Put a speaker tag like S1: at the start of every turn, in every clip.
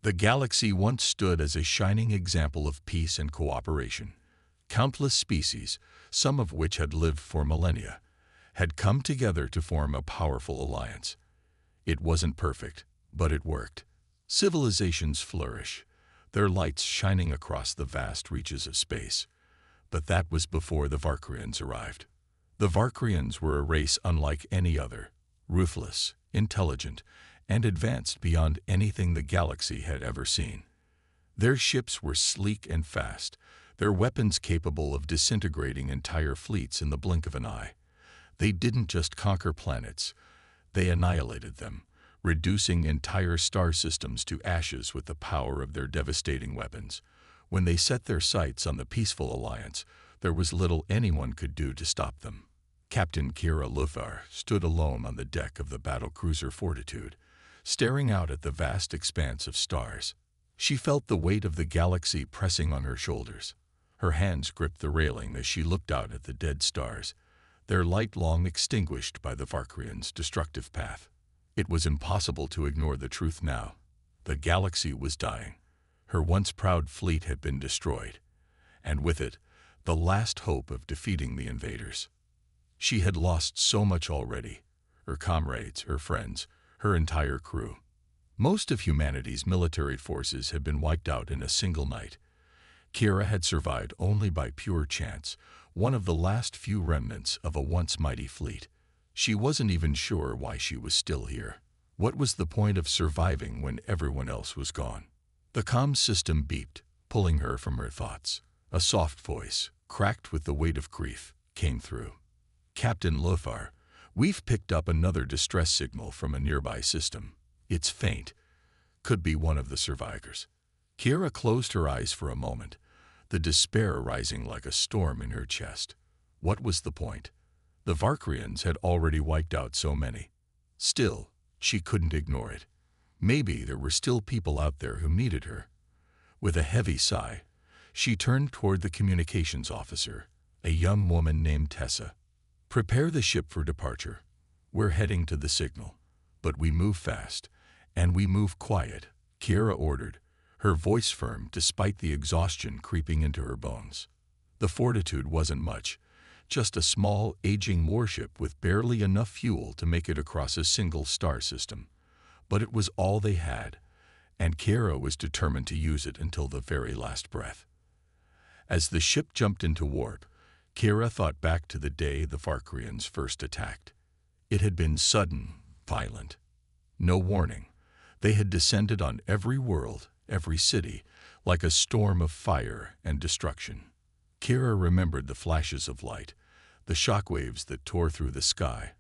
S1: The galaxy once stood as a shining example of peace and cooperation. Countless species, some of which had lived for millennia, had come together to form a powerful alliance. It wasn't perfect, but it worked. Civilizations flourish, their lights shining across the vast reaches of space. But that was before the Varkrians arrived. The Varkrians were a race unlike any other, ruthless, intelligent, and advanced beyond anything the galaxy had ever seen. Their ships were sleek and fast, their weapons capable of disintegrating entire fleets in the blink of an eye. They didn't just conquer planets, they annihilated them, reducing entire star systems to ashes with the power of their devastating weapons. When they set their sights on the peaceful alliance, there was little anyone could do to stop them. Captain Kira Lufar stood alone on the deck of the battlecruiser Fortitude, staring out at the vast expanse of stars. She felt the weight of the galaxy pressing on her shoulders. Her hands gripped the railing as she looked out at the dead stars, their light long extinguished by the Varkrians' destructive path. It was impossible to ignore the truth now. The galaxy was dying. Her once proud fleet had been destroyed, and with it, the last hope of defeating the invaders. She had lost so much already: her comrades, her friends, her entire crew. Most of humanity's military forces had been wiped out in a single night. Kira had survived only by pure chance, one of the last few remnants of a once mighty fleet. She wasn't even sure why she was still here. What was the point of surviving when everyone else was gone? The comm system beeped, pulling her from her thoughts. A soft voice, cracked with the weight of grief, came through. "Captain Lufar, we've picked up another distress signal from a nearby system. It's faint. Could be one of the survivors." Kira closed her eyes for a moment, the despair rising like a storm in her chest. What was the point? The Varkrians had already wiped out so many. Still, she couldn't ignore it. Maybe there were still people out there who needed her. With a heavy sigh, she turned toward the communications officer, a young woman named Tessa. "Prepare the ship for departure. We're heading to the signal, but we move fast, and we move quiet," Kira ordered, her voice firm despite the exhaustion creeping into her bones. The Fortitude wasn't much, just a small, aging warship with barely enough fuel to make it across a single star system. But it was all they had, and Kira was determined to use it until the very last breath. As the ship jumped into warp, Kira thought back to the day the Varkrians first attacked. It had been sudden, violent. No warning. They had descended on every world, every city, like a storm of fire and destruction. Kira remembered the flashes of light, the shockwaves that tore through the sky,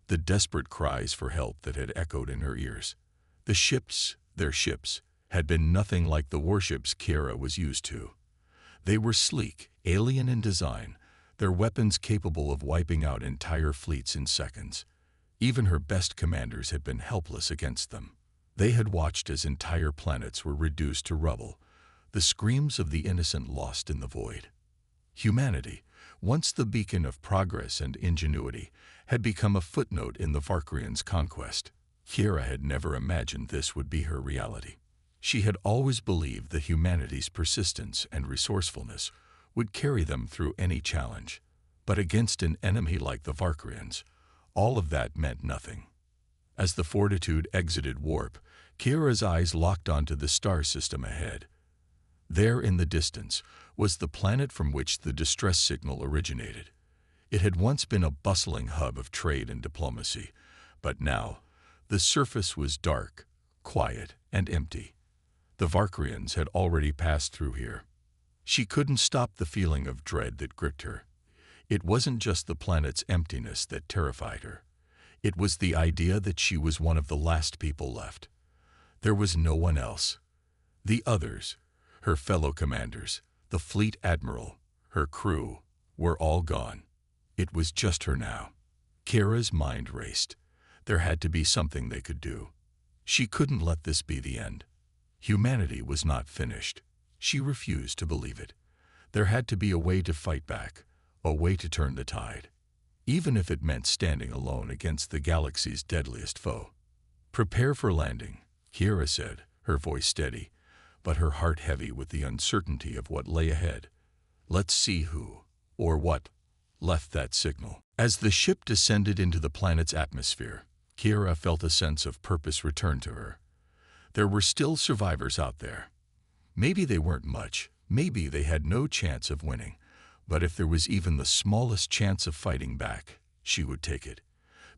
S1: the desperate cries for help that had echoed in her ears. The ships, their ships, had been nothing like the warships Kira was used to. They were sleek, alien in design, their weapons capable of wiping out entire fleets in seconds. Even her best commanders had been helpless against them. They had watched as entire planets were reduced to rubble, the screams of the innocent lost in the void. Humanity, once the beacon of progress and ingenuity, had become a footnote in the Varkrians' conquest. Kira had never imagined this would be her reality. She had always believed that humanity's persistence and resourcefulness would carry them through any challenge. But against an enemy like the Varkrians, all of that meant nothing. As the Fortitude exited warp, Kira's eyes locked onto the star system ahead. There in the distance was the planet from which the distress signal originated. It had once been a bustling hub of trade and diplomacy, but now the surface was dark, quiet, and empty. The Varkrians had already passed through here. She couldn't stop the feeling of dread that gripped her. It wasn't just the planet's emptiness that terrified her. It was the idea that she was one of the last people left. There was no one else. The others, her fellow commanders, the fleet admiral, her crew, were all gone. It was just her now. Kira's mind raced. There had to be something they could do. She couldn't let this be the end. Humanity was not finished. She refused to believe it. There had to be a way to fight back, a way to turn the tide, even if it meant standing alone against the galaxy's deadliest foe. "Prepare for landing," Kira said, her voice steady, but her heart heavy with the uncertainty of what lay ahead. Let's see who, or what, left that signal. As the ship descended into the planet's atmosphere, Kira felt a sense of purpose return to her. There were still survivors out there. Maybe they weren't much, maybe they had no chance of winning, but if there was even the smallest chance of fighting back, she would take it.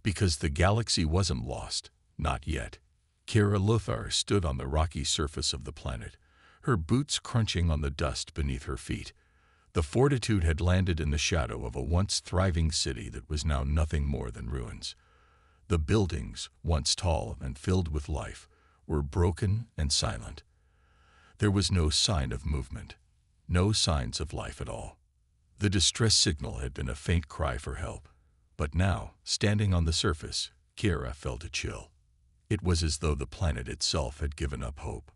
S1: Because the galaxy wasn't lost, not yet. Kira Lothar stood on the rocky surface of the planet, her boots crunching on the dust beneath her feet. The Fortitude had landed in the shadow of a once thriving city that was now nothing more than ruins. The buildings, once tall and filled with life, were broken and silent. There was no sign of movement, no signs of life at all. The distress signal had been a faint cry for help, but now, standing on the surface, Kira felt a chill. It was as though the planet itself had given up hope.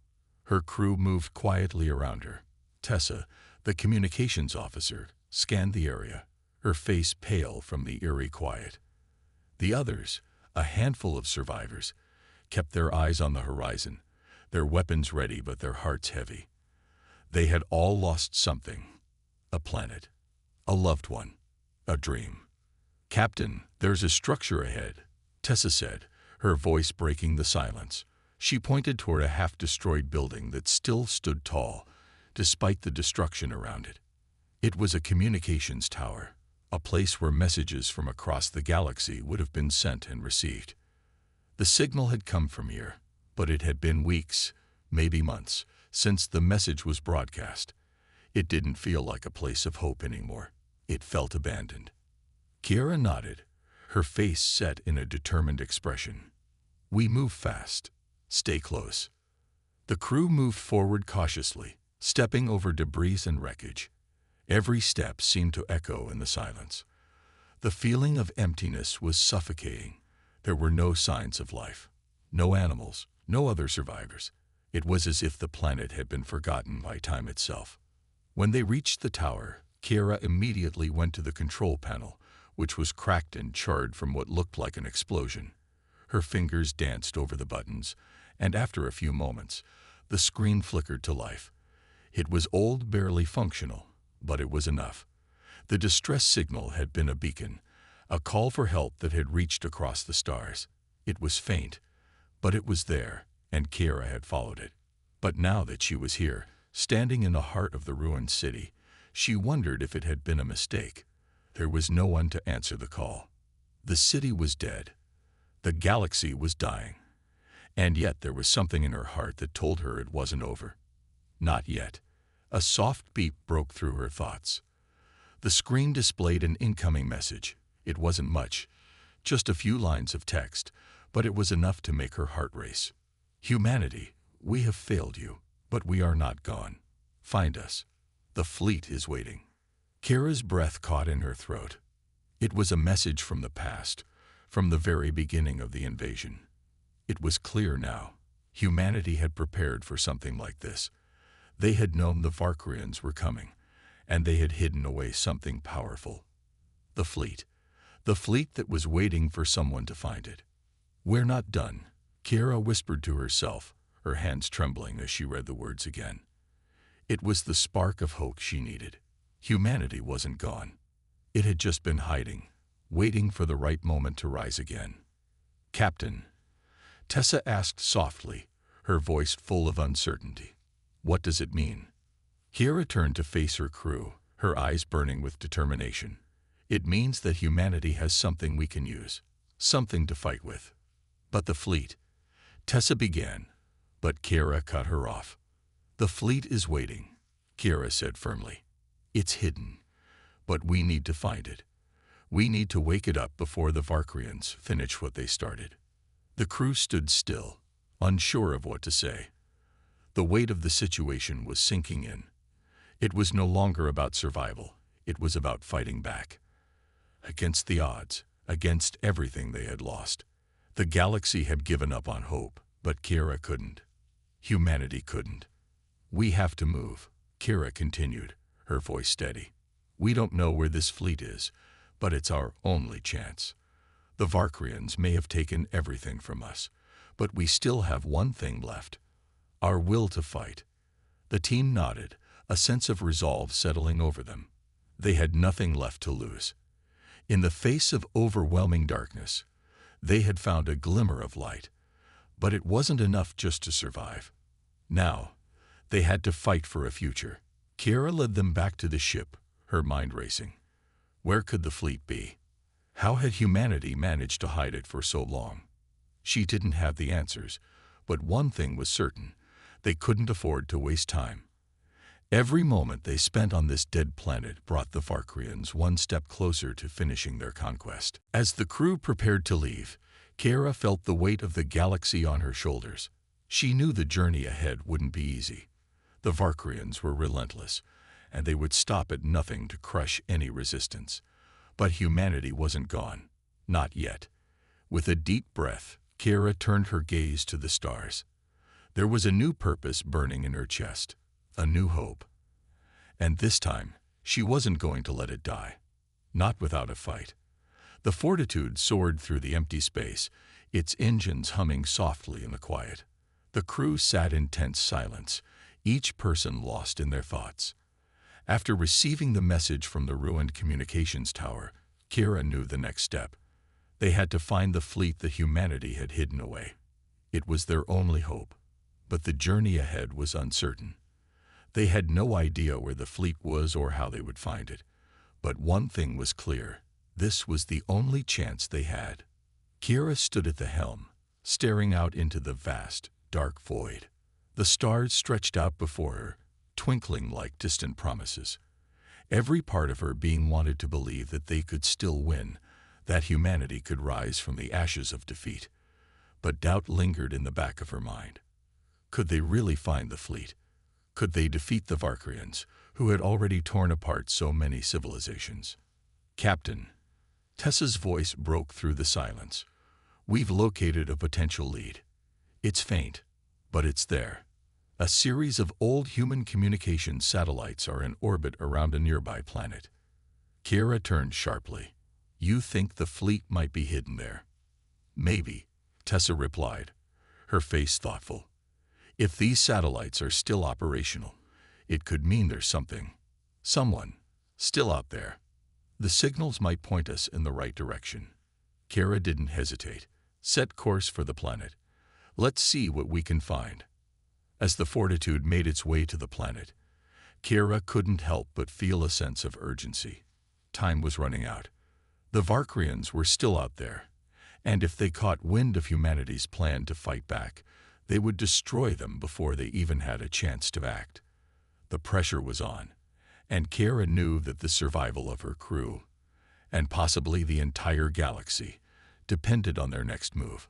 S1: Her crew moved quietly around her. Tessa, the communications officer, scanned the area, her face pale from the eerie quiet. The others, a handful of survivors, kept their eyes on the horizon, their weapons ready but their hearts heavy. They had all lost something: a planet, a loved one, a dream. "Captain, there's a structure ahead," Tessa said, her voice breaking the silence. She pointed toward a half-destroyed building that still stood tall, despite the destruction around it. It was a communications tower, a place where messages from across the galaxy would have been sent and received. The signal had come from here, but it had been weeks, maybe months, since the message was broadcast. It didn't feel like a place of hope anymore. It felt abandoned. Kira nodded, her face set in a determined expression. "We move fast. Stay close." The crew moved forward cautiously, stepping over debris and wreckage. Every step seemed to echo in the silence. The feeling of emptiness was suffocating. There were no signs of life, no animals, no other survivors. It was as if the planet had been forgotten by time itself. When they reached the tower, Kira immediately went to the control panel, which was cracked and charred from what looked like an explosion. Her fingers danced over the buttons, and after a few moments, the screen flickered to life. It was old, barely functional, but it was enough. The distress signal had been a beacon, a call for help that had reached across the stars. It was faint, but it was there, and Kira had followed it. But now that she was here, standing in the heart of the ruined city, she wondered if it had been a mistake. There was no one to answer the call. The city was dead. The galaxy was dying. And yet there was something in her heart that told her it wasn't over. Not yet. A soft beep broke through her thoughts. The screen displayed an incoming message. It wasn't much, just a few lines of text, but it was enough to make her heart race. "Humanity, we have failed you, but we are not gone. Find us. The fleet is waiting." Kira's breath caught in her throat. It was a message from the past, from the very beginning of the invasion. It was clear now. Humanity had prepared for something like this. They had known the Varkrians were coming, and they had hidden away something powerful. The fleet that was waiting for someone to find it. "We're not done," Kira whispered to herself, her hands trembling as she read the words again. It was the spark of hope she needed. Humanity wasn't gone. It had just been hiding, waiting for the right moment to rise again. "Captain," Tessa asked softly, her voice full of uncertainty, "what does it mean?" Kira turned to face her crew, her eyes burning with determination. "It means that humanity has something we can use, something to fight with." "But the fleet," Tessa began, but Kira cut her off. "The fleet is waiting," Kira said firmly. "It's hidden, but we need to find it. We need to wake it up before the Varkrians finish what they started." The crew stood still, unsure of what to say. The weight of the situation was sinking in. It was no longer about survival. It was about fighting back. Against the odds, against everything they had lost. The galaxy had given up on hope, but Kira couldn't. Humanity couldn't. "We have to move," Kira continued, her voice steady. "We don't know where this fleet is, but it's our only chance. The Varkrians may have taken everything from us, but we still have one thing left: Our will to fight. The team nodded, a sense of resolve settling over them. They had nothing left to lose. In the face of overwhelming darkness, they had found a glimmer of light. But it wasn't enough just to survive. Now, they had to fight for a future. Kira led them back to the ship, her mind racing. Where could the fleet be? How had humanity managed to hide it for so long? She didn't have the answers, but one thing was certain. They couldn't afford to waste time. Every moment they spent on this dead planet brought the Varkrians one step closer to finishing their conquest. As the crew prepared to leave, Kira felt the weight of the galaxy on her shoulders. She knew the journey ahead wouldn't be easy. The Varkrians were relentless, and they would stop at nothing to crush any resistance. But humanity wasn't gone. Not yet. With a deep breath, Kira turned her gaze to the stars. There was a new purpose burning in her chest, a new hope. And this time, she wasn't going to let it die. Not without a fight. The Fortitude soared through the empty space, its engines humming softly in the quiet. The crew sat in tense silence, each person lost in their thoughts. After receiving the message from the ruined communications tower, Kira knew the next step. They had to find the fleet that humanity had hidden away. It was their only hope. But the journey ahead was uncertain. They had no idea where the fleet was or how they would find it. But one thing was clear. This was the only chance they had. Kira stood at the helm, staring out into the vast, dark void. The stars stretched out before her, twinkling like distant promises. Every part of her being wanted to believe that they could still win, that humanity could rise from the ashes of defeat. But doubt lingered in the back of her mind. Could they really find the fleet? Could they defeat the Varkrians, who had already torn apart so many civilizations? Captain, Tessa's voice broke through the silence. We've located a potential lead. It's faint, but it's there. A series of old human communication satellites are in orbit around a nearby planet. Kira turned sharply. You think the fleet might be hidden there? Maybe, Tessa replied, her face thoughtful. If these satellites are still operational, it could mean there's someone, still out there. The signals might point us in the right direction. Kira didn't hesitate. Set course for the planet. Let's see what we can find. As the Fortitude made its way to the planet, Kira couldn't help but feel a sense of urgency. Time was running out. The Varkrians were still out there, and if they caught wind of humanity's plan to fight back, they would destroy them before they even had a chance to act. The pressure was on, and Kira knew that the survival of her crew, and possibly the entire galaxy, depended on their next move.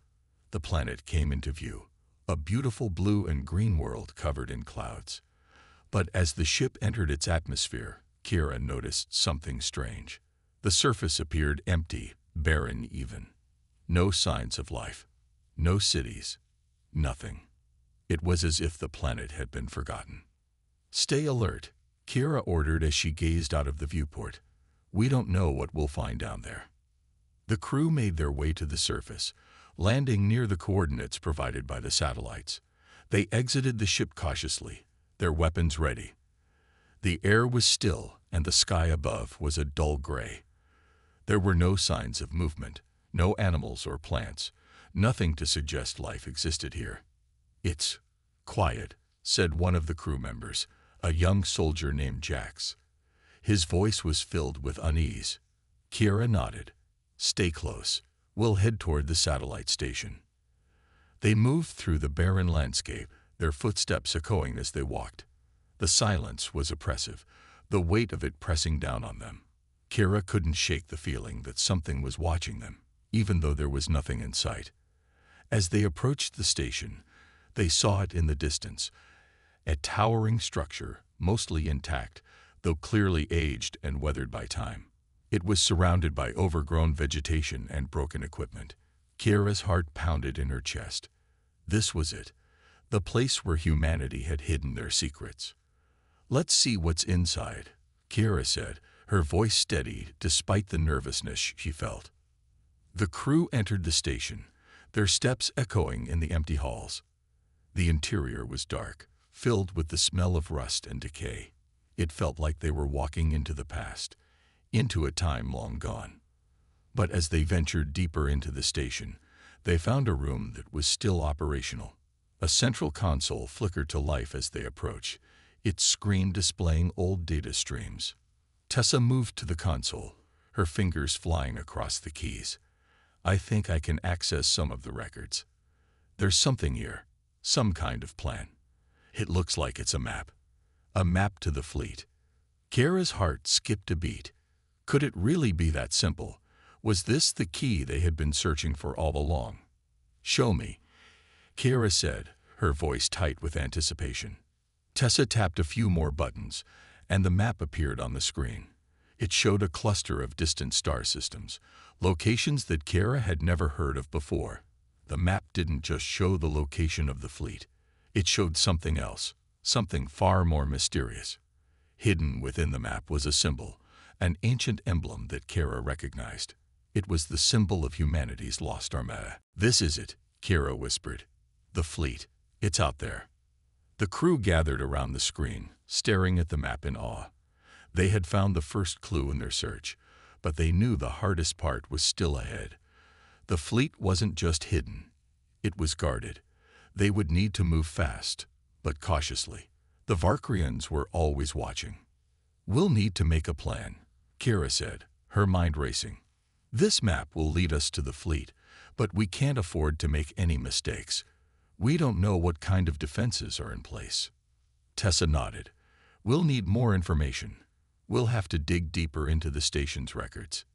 S1: The planet came into view, a beautiful blue and green world covered in clouds. But as the ship entered its atmosphere, Kira noticed something strange. The surface appeared empty, barren even. No signs of life, no cities, nothing. It was as if the planet had been forgotten. Stay alert, Kira ordered as she gazed out of the viewport. We don't know what we'll find down there. The crew made their way to the surface, landing near the coordinates provided by the satellites. They exited the ship cautiously, their weapons ready. The air was still, and the sky above was a dull gray. There were no signs of movement, no animals or plants, nothing to suggest life existed here. It's quiet, said one of the crew members, a young soldier named Jax. His voice was filled with unease. Kira nodded. Stay close. We'll head toward the satellite station. They moved through the barren landscape, their footsteps echoing as they walked. The silence was oppressive, the weight of it pressing down on them. Kira couldn't shake the feeling that something was watching them, even though there was nothing in sight. As they approached the station, they saw it in the distance, a towering structure, mostly intact, though clearly aged and weathered by time. It was surrounded by overgrown vegetation and broken equipment. Kira's heart pounded in her chest. This was it, the place where humanity had hidden their secrets. Let's see what's inside, Kira said, her voice steady despite the nervousness she felt. The crew entered the station, their steps echoing in the empty halls. The interior was dark, filled with the smell of rust and decay. It felt like they were walking into the past, into a time long gone. But as they ventured deeper into the station, they found a room that was still operational. A central console flickered to life as they approached, its screen displaying old data streams. Tessa moved to the console, her fingers flying across the keys. "I think I can access some of the records. There's something here, some kind of plan. It looks like it's a map. A map to the fleet." Kara's heart skipped a beat. Could it really be that simple? Was this the key they had been searching for all along? "Show me," Kara said, her voice tight with anticipation. Tessa tapped a few more buttons, and the map appeared on the screen. It showed a cluster of distant star systems, locations that Kara had never heard of before. The map didn't just show the location of the fleet. It showed something else, something far more mysterious. Hidden within the map was a symbol, an ancient emblem that Kara recognized. It was the symbol of humanity's lost armada. "This is it," Kara whispered. "The fleet. It's out there." The crew gathered around the screen, staring at the map in awe. They had found the first clue in their search, but they knew the hardest part was still ahead. The fleet wasn't just hidden. It was guarded. They would need to move fast, but cautiously. The Varkrians were always watching. "We'll need to make a plan," Kara said, her mind racing. "This map will lead us to the fleet, but we can't afford to make any mistakes. We don't know what kind of defenses are in place." Tessa nodded. "We'll need more information. We'll have to dig deeper into the station's records."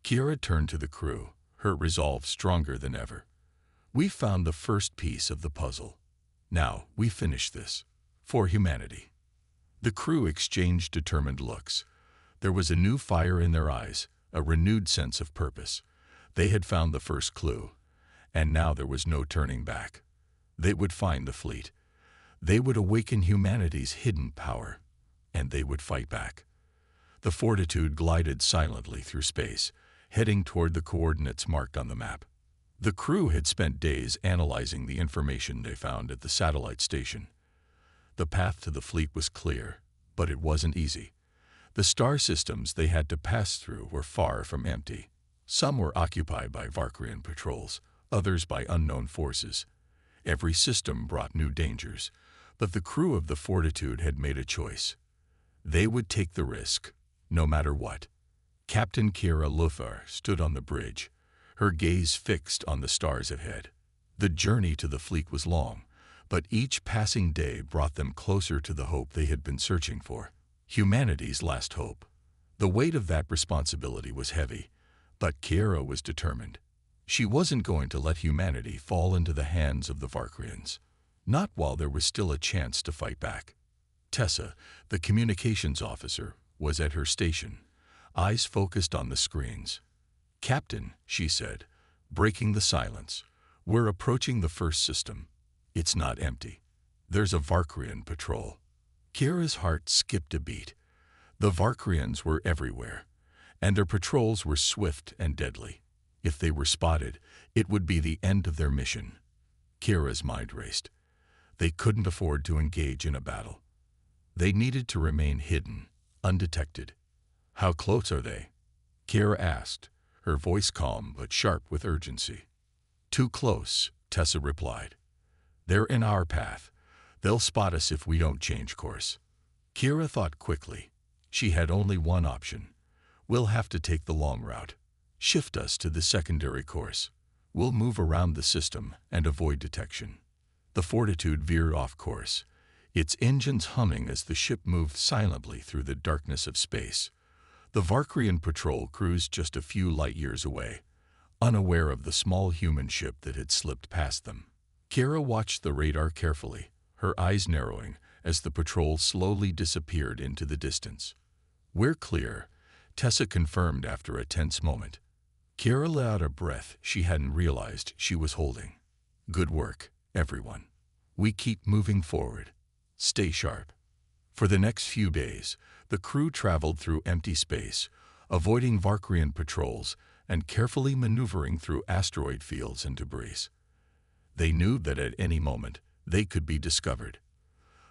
S1: Kira turned to the crew, her resolve stronger than ever. "We found the first piece of the puzzle. Now we finish this. For humanity." The crew exchanged determined looks. There was a new fire in their eyes, a renewed sense of purpose. They had found the first clue, and now there was no turning back. They would find the fleet. They would awaken humanity's hidden power, and they would fight back. The Fortitude glided silently through space, heading toward the coordinates marked on the map. The crew had spent days analyzing the information they found at the satellite station. The path to the fleet was clear, but it wasn't easy. The star systems they had to pass through were far from empty. Some were occupied by Varkrian patrols, others by unknown forces. Every system brought new dangers, but the crew of the Fortitude had made a choice. They would take the risk, no matter what. Captain Kira Lufar stood on the bridge, her gaze fixed on the stars ahead. The journey to the fleet was long, but each passing day brought them closer to the hope they had been searching for. Humanity's last hope. The weight of that responsibility was heavy, but Kira was determined. She wasn't going to let humanity fall into the hands of the Varkrians, not while there was still a chance to fight back. Tessa, the communications officer, was at her station, eyes focused on the screens. "Captain," she said, breaking the silence, "we're approaching the first system. It's not empty. There's a Varkrian patrol." Kira's heart skipped a beat. The Varkrians were everywhere, and their patrols were swift and deadly. If they were spotted, it would be the end of their mission. Kira's mind raced. They couldn't afford to engage in a battle. They needed to remain hidden, undetected. "How close are they?" Kira asked, her voice calm but sharp with urgency. "Too close," Tessa replied. "They're in our path. They'll spot us if we don't change course." Kira thought quickly. She had only one option. "We'll have to take the long route. Shift us to the secondary course. We'll move around the system and avoid detection." The Fortitude veered off course, its engines humming as the ship moved silently through the darkness of space. The Varkrian patrol cruised just a few light years away, unaware of the small human ship that had slipped past them. Kira watched the radar carefully, her eyes narrowing as the patrol slowly disappeared into the distance. "We're clear," Tessa confirmed after a tense moment. Kira let out a breath she hadn't realized she was holding. "Good work, everyone. We keep moving forward. Stay sharp." For the next few days, the crew traveled through empty space, avoiding Varkrian patrols and carefully maneuvering through asteroid fields and debris. They knew that at any moment, They could be discovered.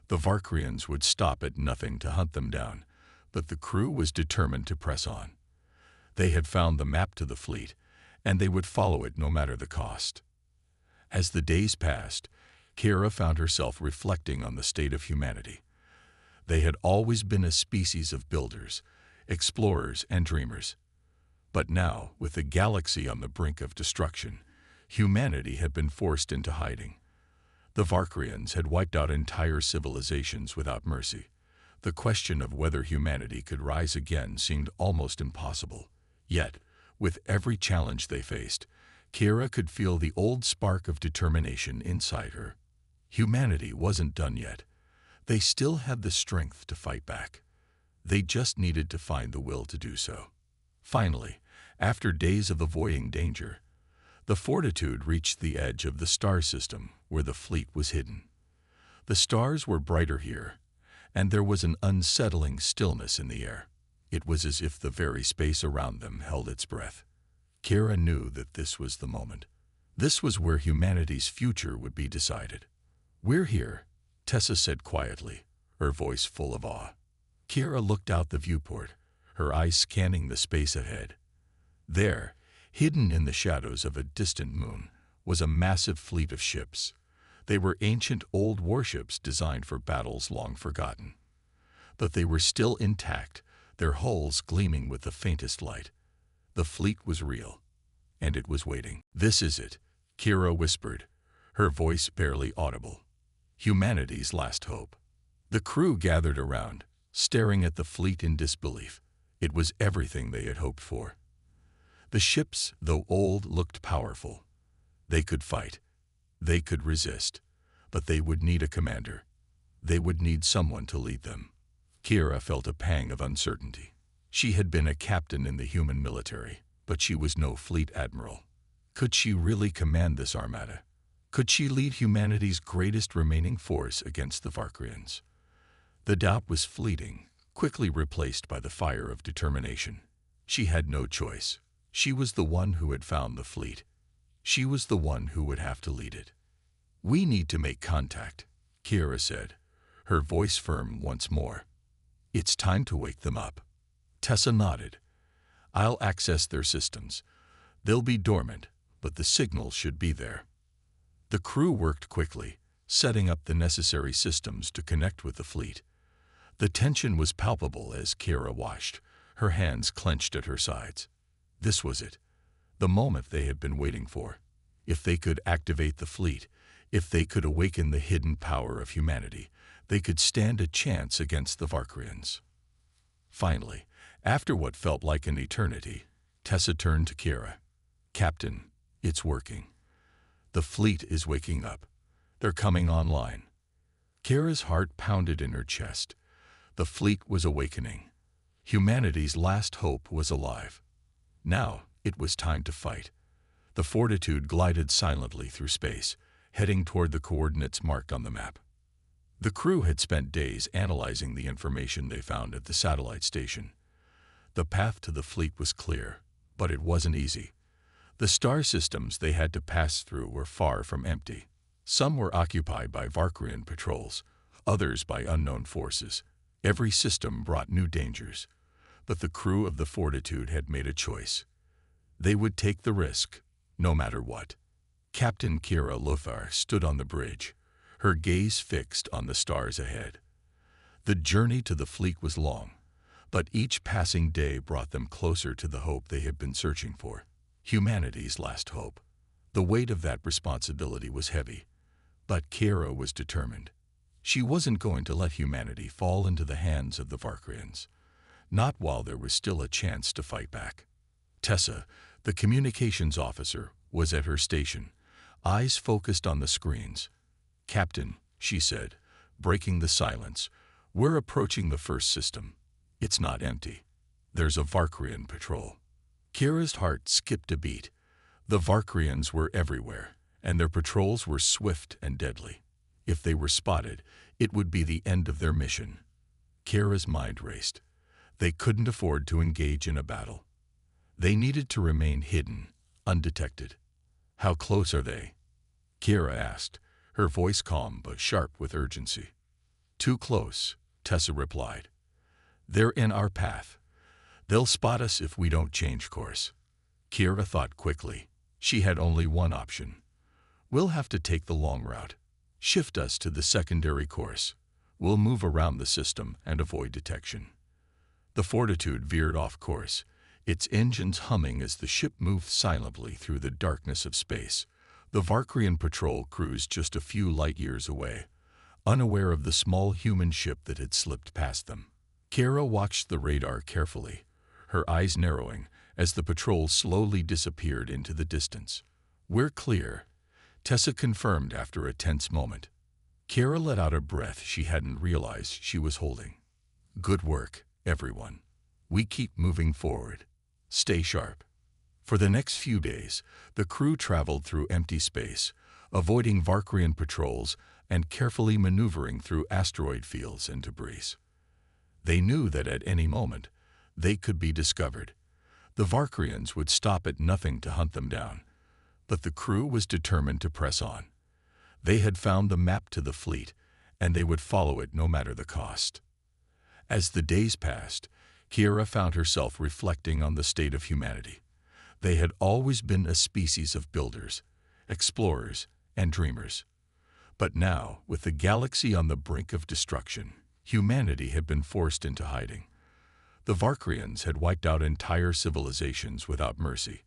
S1: The Varkrians would stop at nothing to hunt them down, but the crew was determined to press on. They had found the map to the fleet, and they would follow it no matter the cost. As the days passed, Kira found herself reflecting on the state of humanity. They had always been a species of builders, explorers, and dreamers. But now, with the galaxy on the brink of destruction, humanity had been forced into hiding. The Varkrians had wiped out entire civilizations without mercy. The question of whether humanity could rise again seemed almost impossible. Yet, with every challenge they faced, Kira could feel the old spark of determination inside her. Humanity wasn't done yet. They still had the strength to fight back. They just needed to find the will to do so. Finally, after days of avoiding danger, the Fortitude reached the edge of the star system where the fleet was hidden. The stars were brighter here, and there was an unsettling stillness in the air. It was as if the very space around them held its breath. Kira knew that this was the moment. This was where humanity's future would be decided. "We're here," Tessa said quietly, her voice full of awe. Kira looked out the viewport, her eyes scanning the space ahead. There, hidden in the shadows of a distant moon, was a massive fleet of ships. They were ancient old warships designed for battles long forgotten. But they were still intact, their hulls gleaming with the faintest light. The fleet was real, and it was waiting. "This is it," Kira whispered, her voice barely audible. "Humanity's last hope." The crew gathered around, staring at the fleet in disbelief. It was everything they had hoped for. The ships, though old, looked powerful. They could fight. They could resist. But they would need a commander. They would need someone to lead them. Kira felt a pang of uncertainty. She had been a captain in the human military, but she was no fleet admiral. Could she really command this armada? Could she lead humanity's greatest remaining force against the Varkrians? The doubt was fleeting, quickly replaced by the fire of determination. She had no choice. She was the one who had found the fleet. She was the one who would have to lead it. "We need to make contact," Kira said, her voice firm once more. "It's time to wake them up." Tessa nodded. "I'll access their systems. They'll be dormant, but the signals should be there." The crew worked quickly, setting up the necessary systems to connect with the fleet. The tension was palpable as Kira watched, her hands clenched at her sides. This was it, the moment they had been waiting for. If they could activate the fleet, if they could awaken the hidden power of humanity, they could stand a chance against the Varkrians. Finally, after what felt like an eternity, Tessa turned to Kira. "Captain, it's working. The fleet is waking up. They're coming online." Kira's heart pounded in her chest. The fleet was awakening. Humanity's last hope was alive. Now it was time to fight. The Fortitude glided silently through space, heading toward the coordinates marked on the map. The crew had spent days analyzing the information they found at the satellite station. The path to the fleet was clear, but it wasn't easy. The star systems they had to pass through were far from empty. Some were occupied by Varkrian patrols, others by unknown forces. Every system brought new dangers, but the crew of the Fortitude had made a choice. They would take the risk, no matter what. Captain Kira Lothar stood on the bridge, her gaze fixed on the stars ahead. The journey to the fleet was long, but each passing day brought them closer to the hope they had been searching for. Humanity's last hope. The weight of that responsibility was heavy, but Kira was determined. She wasn't going to let humanity fall into the hands of the Varkrians, not while there was still a chance to fight back. Tessa, the communications officer, was at her station, eyes focused on the screens. "Captain," she said, breaking the silence, "we're approaching the first system. It's not empty. There's a Varkrian patrol." Kira's heart skipped a beat. The Varkrians were everywhere, and their patrols were swift and deadly. If they were spotted, it would be the end of their mission. Kira's mind raced. They couldn't afford to engage in a battle. They needed to remain hidden, undetected. "How close are they?" Kira asked, her voice calm but sharp with urgency. "Too close," Tessa replied. "They're in our path. They'll spot us if we don't change course." Kira thought quickly. She had only one option. "We'll have to take the long route. Shift us to the secondary course. We'll move around the system and avoid detection." The Fortitude veered off course, its engines humming as the ship moved silently through the darkness of space. The Varkrian patrol cruised just a few light years away, unaware of the small human ship that had slipped past them. Kira watched the radar carefully, her eyes narrowing as the patrol slowly disappeared into the distance. "We're clear," Tessa confirmed after a tense moment. Kira let out a breath she hadn't realized she was holding. "Good work, everyone. We keep moving forward. Stay sharp." For the next few days, the crew traveled through empty space, avoiding Varkrian patrols and carefully maneuvering through asteroid fields and debris. They knew that at any moment, they could be discovered. The Varkrians would stop at nothing to hunt them down, but the crew was determined to press on. They had found the map to the fleet, and they would follow it no matter the cost. As the days passed, Kira found herself reflecting on the state of humanity. They had always been a species of builders, explorers, and dreamers. But now, with the galaxy on the brink of destruction, humanity had been forced into hiding. The Varkrians had wiped out entire civilizations without mercy.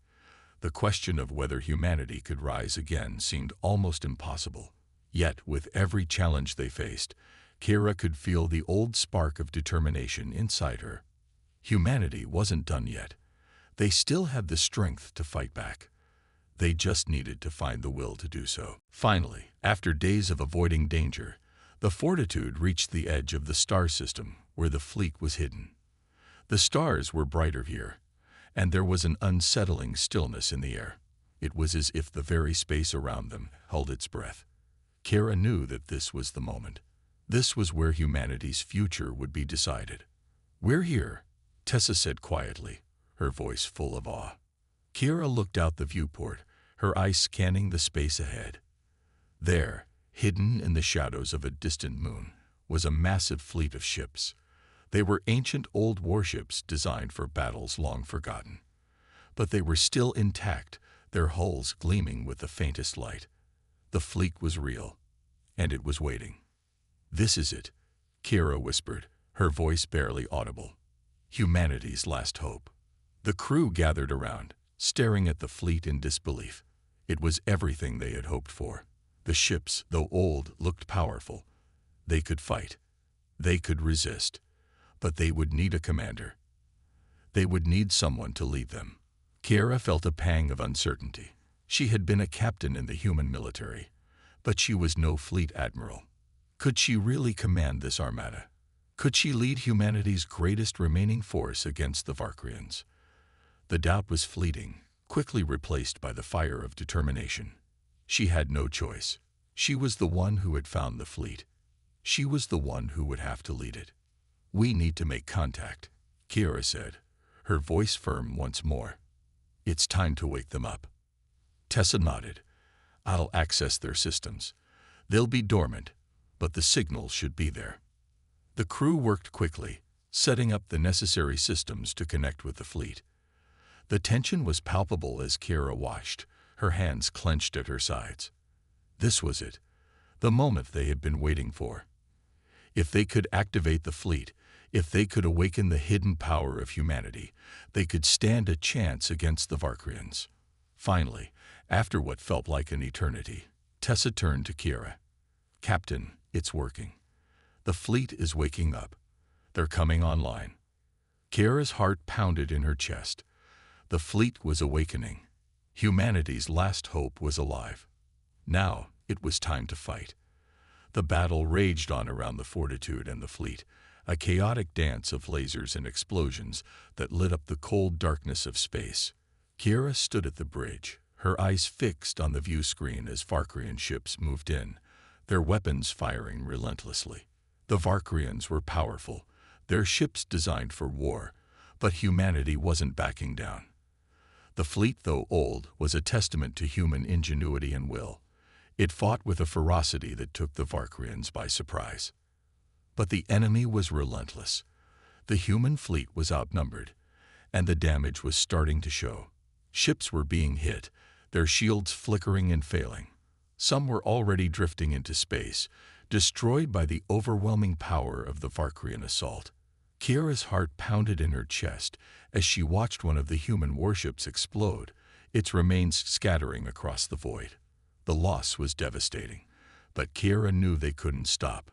S1: The question of whether humanity could rise again seemed almost impossible. Yet, with every challenge they faced, Kira could feel the old spark of determination inside her. Humanity wasn't done yet. They still had the strength to fight back. They just needed to find the will to do so. Finally, after days of avoiding danger, the Fortitude reached the edge of the star system where the fleet was hidden. The stars were brighter here, and there was an unsettling stillness in the air. It was as if the very space around them held its breath. Kira knew that this was the moment. This was where humanity's future would be decided. "We're here," Tessa said quietly, her voice full of awe. Kira looked out the viewport, her eyes scanning the space ahead. There, hidden in the shadows of a distant moon, was a massive fleet of ships. They were ancient old warships designed for battles long forgotten. But they were still intact, their hulls gleaming with the faintest light. The fleet was real, and it was waiting. "This is it," Kira whispered, her voice barely audible. "Humanity's last hope." The crew gathered around, staring at the fleet in disbelief. It was everything they had hoped for. The ships, though old, looked powerful. They could fight. They could resist. But they would need a commander. They would need someone to lead them. Kira felt a pang of uncertainty. She had been a captain in the human military, but she was no fleet admiral. Could she really command this armada? Could she lead humanity's greatest remaining force against the Varkrians? The doubt was fleeting, quickly replaced by the fire of determination. She had no choice. She was the one who had found the fleet. She was the one who would have to lead it. "We need to make contact," Kira said, her voice firm once more. "It's time to wake them up." Tessa nodded. "I'll access their systems. They'll be dormant, but the signal should be there." The crew worked quickly, setting up the necessary systems to connect with the fleet. The tension was palpable as Kira watched, her hands clenched at her sides. This was it, the moment they had been waiting for. If they could activate the fleet, if they could awaken the hidden power of humanity, they could stand a chance against the Varkrians. Finally, after what felt like an eternity, Tessa turned to Kira. "Captain, it's working. The fleet is waking up. They're coming online." Kira's heart pounded in her chest. The fleet was awakening. Humanity's last hope was alive. Now it was time to fight. The battle raged on around the Fortitude and the fleet, a chaotic dance of lasers and explosions that lit up the cold darkness of space. Kira stood at the bridge, her eyes fixed on the view screen as Varkrian ships moved in, their weapons firing relentlessly. The Varkrians were powerful, their ships designed for war, but humanity wasn't backing down. The fleet, though old, was a testament to human ingenuity and will. It fought with a ferocity that took the Varkrians by surprise. But the enemy was relentless. The human fleet was outnumbered, and the damage was starting to show. Ships were being hit, their shields flickering and failing. Some were already drifting into space, destroyed by the overwhelming power of the Varkrian assault. Kiera's heart pounded in her chest as she watched one of the human warships explode, its remains scattering across the void. The loss was devastating, but Kiera knew they couldn't stop.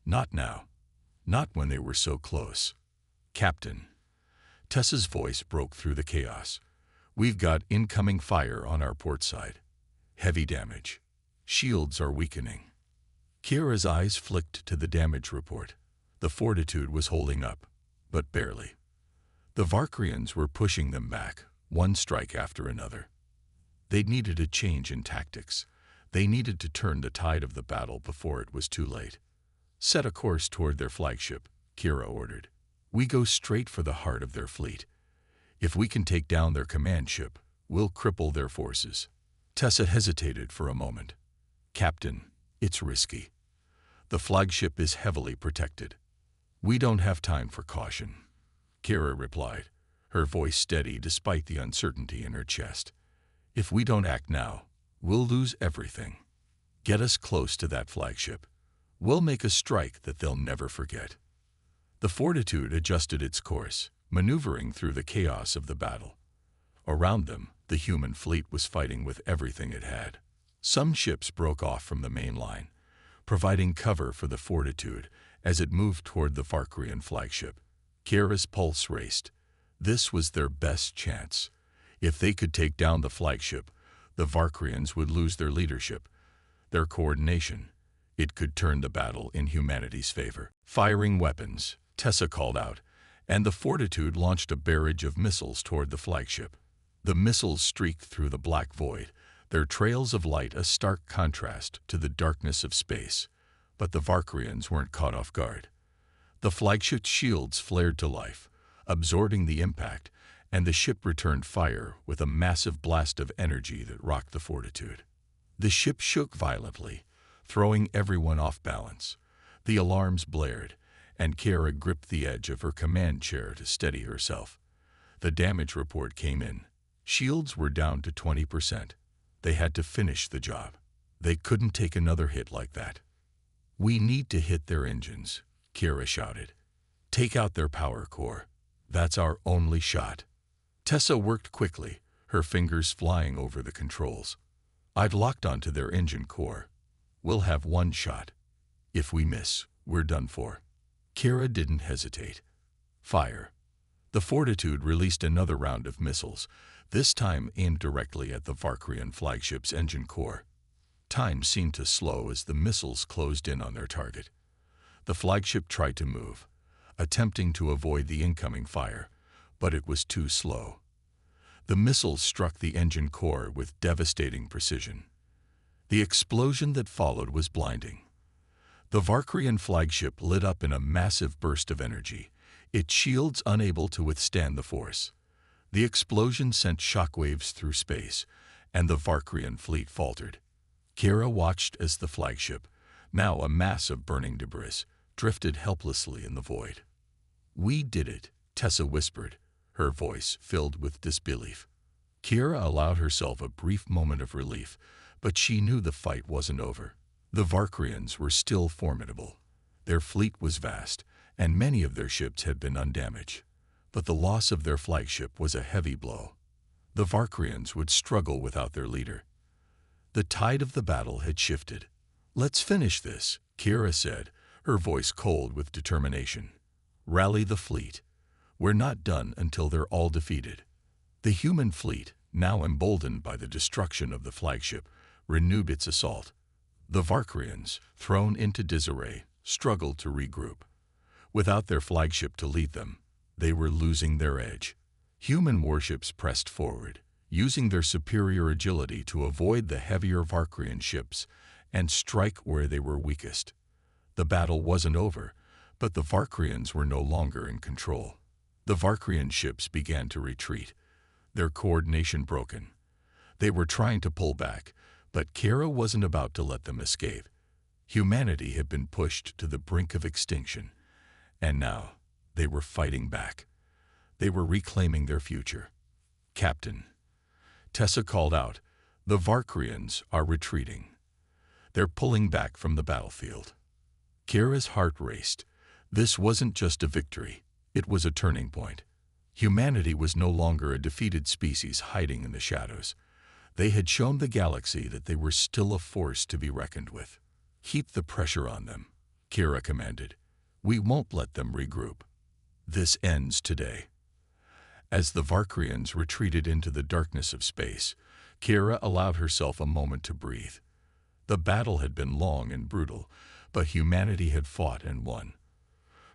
S1: Not now. Not when they were so close. "Captain." Tessa's voice broke through the chaos. "We've got incoming fire on our port side. Heavy damage. Shields are weakening." Kiera's eyes flicked to the damage report. The Fortitude was holding up, but barely. The Varkrians were pushing them back, one strike after another. They needed a change in tactics. They needed to turn the tide of the battle before it was too late. "Set a course toward their flagship," Kiera ordered. "We go straight for the heart of their fleet. If we can take down their command ship, we'll cripple their forces." Tessa hesitated for a moment. "Captain, it's risky. The flagship is heavily protected." "We don't have time for caution," Kiera replied, her voice steady despite the uncertainty in her chest. "If we don't act now, we'll lose everything. Get us close to that flagship. We'll make a strike that they'll never forget." The Fortitude adjusted its course, maneuvering through the chaos of the battle. Around them, the human fleet was fighting with everything it had. Some ships broke off from the main line, providing cover for the Fortitude as it moved toward the Varkrian flagship. Kiera's pulse raced. This was their best chance. If they could take down the flagship, the Varkrians would lose their leadership, their coordination. It could turn the battle in humanity's favor. "Firing weapons," Tessa called out, and the Fortitude launched a barrage of missiles toward the flagship. The missiles streaked through the black void, their trails of light a stark contrast to the darkness of space. But the Varkrians weren't caught off guard. The flagship's shields flared to life, absorbing the impact, and the ship returned fire with a massive blast of energy that rocked the Fortitude. The ship shook violently, throwing everyone off balance. The alarms blared, and Kiera gripped the edge of her command chair to steady herself. The damage report came in. Shields were down to 20%. They had to finish the job. They couldn't take another hit like that. "We need to hit their engines," Kiera shouted. "Take out their power core. That's our only shot." Tessa worked quickly, her fingers flying over the controls. "I've locked onto their engine core. We'll have one shot. If we miss, we're done for." Kiera didn't hesitate. "Fire." The Fortitude released another round of missiles, this time aimed directly at the Varkrian flagship's engine core. Time seemed to slow as the missiles closed in on their target. The flagship tried to move, attempting to avoid the incoming fire, but it was too slow. The missiles struck the engine core with devastating precision. The explosion that followed was blinding. The Varkrian flagship lit up in a massive burst of energy, its shields unable to withstand the force. The explosion sent shockwaves through space, and the Varkrian fleet faltered. Kiera watched as the flagship, now a mass of burning debris, drifted helplessly in the void. "We did it," Tessa whispered, her voice filled with disbelief. Kiera allowed herself a brief moment of relief, but she knew the fight wasn't over. The Varkrians were still formidable. Their fleet was vast, and many of their ships had been undamaged. But the loss of their flagship was a heavy blow. The Varkrians would struggle without their leader. The tide of the battle had shifted. "Let's finish this," Kiera said, her voice cold with determination. "Rally the fleet. We're not done until they're all defeated." The human fleet, now emboldened by the destruction of the flagship, renewed its assault. The Varkrians, thrown into disarray, struggled to regroup. Without their flagship to lead them, they were losing their edge. Human warships pressed forward, using their superior agility to avoid the heavier Varkrian ships and strike where they were weakest. The battle wasn't over, but the Varkrians were no longer in control. The Varkrian ships began to retreat, their coordination broken. They were trying to pull back, But Kira wasn't about to let them escape. Humanity had been pushed to the brink of extinction, and now they were fighting back. They were reclaiming their future. "Captain," Tessa called out, "the Varkrians are retreating. They're pulling back from the battlefield." Kira's heart raced. This wasn't just a victory, it was a turning point. Humanity was no longer a defeated species hiding in the shadows. They had shown the galaxy that they were still a force to be reckoned with. "Keep the pressure on them," Kira commanded. "We won't let them regroup. This ends today." As the Varkrians retreated into the darkness of space, Kira allowed herself a moment to breathe. The battle had been long and brutal, but humanity had fought and won.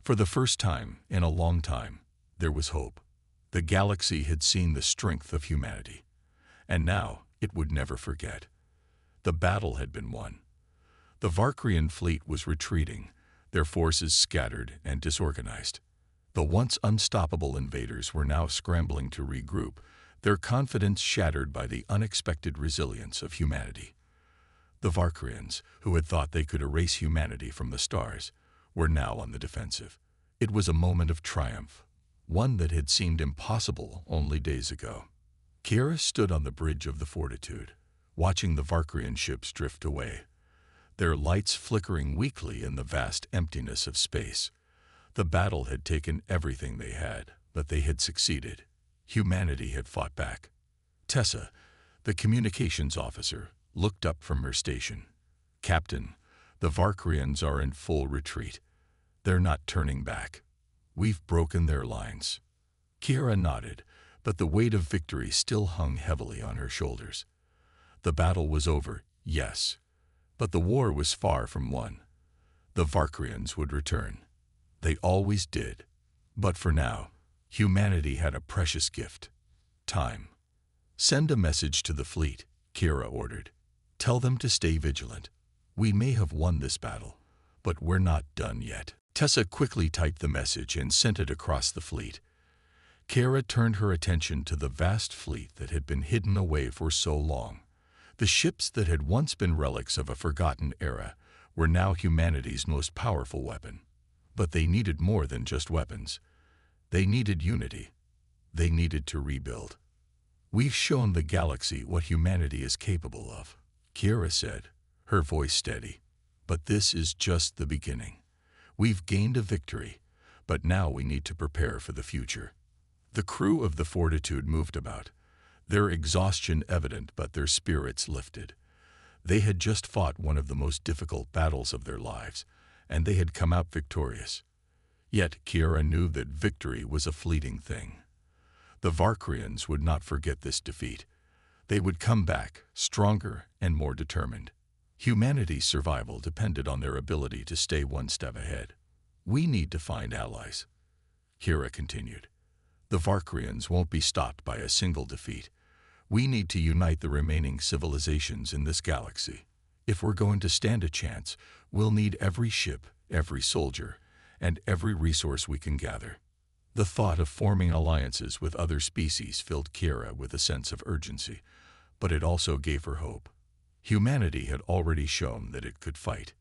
S1: For the first time in a long time, there was hope. The galaxy had seen the strength of humanity, and now it would never forget. The battle had been won. The Varkrian fleet was retreating, their forces scattered and disorganized. The once unstoppable invaders were now scrambling to regroup, their confidence shattered by the unexpected resilience of humanity. The Varkrians, who had thought they could erase humanity from the stars, were now on the defensive. It was a moment of triumph, one that had seemed impossible only days ago. Kira stood on the bridge of the Fortitude, watching the Varkrian ships drift away, their lights flickering weakly in the vast emptiness of space. The battle had taken everything they had, but they had succeeded. Humanity had fought back. Tessa, the communications officer, looked up from her station. "Captain, the Varkrians are in full retreat. They're not turning back. We've broken their lines." Kira nodded, but the weight of victory still hung heavily on her shoulders. The battle was over, yes, but the war was far from won. The Varkrians would return. They always did. But for now, humanity had a precious gift: time. "Send a message to the fleet," Kira ordered. "Tell them to stay vigilant. We may have won this battle, but we're not done yet." Tessa quickly typed the message and sent it across the fleet. Kira turned her attention to the vast fleet that had been hidden away for so long. The ships that had once been relics of a forgotten era were now humanity's most powerful weapon. But they needed more than just weapons. They needed unity. They needed to rebuild. "We've shown the galaxy what humanity is capable of," Kira said, her voice steady. "But this is just the beginning. We've gained a victory, but now we need to prepare for the future." The crew of the Fortitude moved about, their exhaustion evident but their spirits lifted. They had just fought one of the most difficult battles of their lives, and they had come out victorious. Yet Kira knew that victory was a fleeting thing. The Varkrians would not forget this defeat. They would come back, stronger and more determined. Humanity's survival depended on their ability to stay one step ahead. "We need to find allies," Kira continued. "The Varkrians won't be stopped by a single defeat. We need to unite the remaining civilizations in this galaxy. If we're going to stand a chance, we'll need every ship, every soldier, and every resource we can gather." The thought of forming alliances with other species filled Kira with a sense of urgency, but it also gave her hope. Humanity had already shown that it could fight.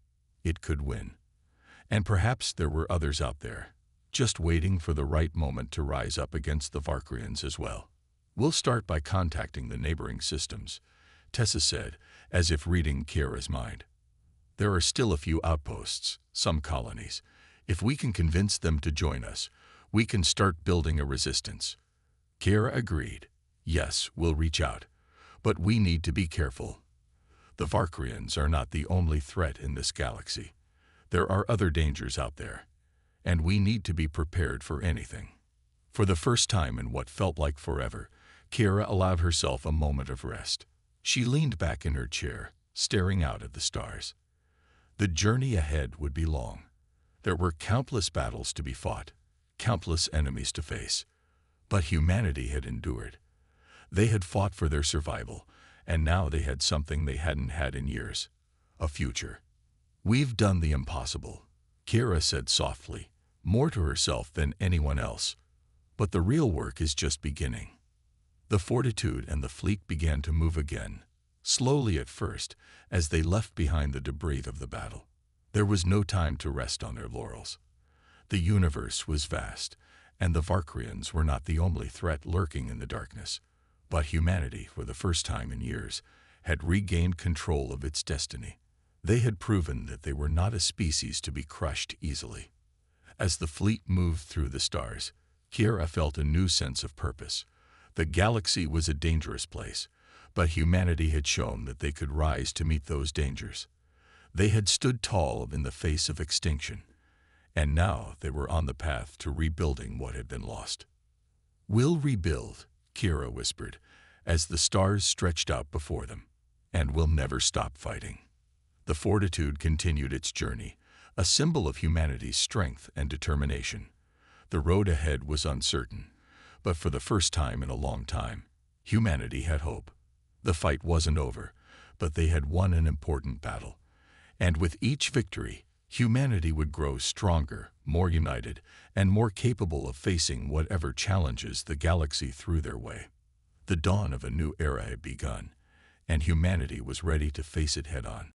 S1: It could win. And perhaps there were others out there, just waiting for the right moment to rise up against the Varkrians as well. "We'll start by contacting the neighboring systems," Tessa said, as if reading Kira's mind. "There are still a few outposts, some colonies. If we can convince them to join us, we can start building a resistance." Kira agreed. "Yes, we'll reach out. But we need to be careful. The Varkrians are not the only threat in this galaxy. There are other dangers out there, and we need to be prepared for anything." For the first time in what felt like forever, Kira allowed herself a moment of rest. She leaned back in her chair, staring out at the stars. The journey ahead would be long. There were countless battles to be fought, countless enemies to face. But humanity had endured. They had fought for their survival, and now they had something they hadn't had in years: a future. "We've done the impossible," Kira said softly, more to herself than anyone else. "But the real work is just beginning." The Fortitude and the fleet began to move again, slowly at first, as they left behind the debris of the battle. There was no time to rest on their laurels. The universe was vast, and the Varkrians were not the only threat lurking in the darkness. But humanity, for the first time in years, had regained control of its destiny. They had proven that they were not a species to be crushed easily. As the fleet moved through the stars, Kira felt a new sense of purpose. The galaxy was a dangerous place, but humanity had shown that they could rise to meet those dangers. They had stood tall in the face of extinction, and now they were on the path to rebuilding what had been lost. "We'll rebuild," Kira whispered, as the stars stretched out before them, "and we'll never stop fighting." The Fortitude continued its journey, a symbol of humanity's strength and determination. The road ahead was uncertain, but for the first time in a long time, humanity had hope. The fight wasn't over, but they had won an important battle. And with each victory, humanity would grow stronger, more united, and more capable of facing whatever challenges the galaxy threw their way. The dawn of a new era had begun, and humanity was ready to face it head-on.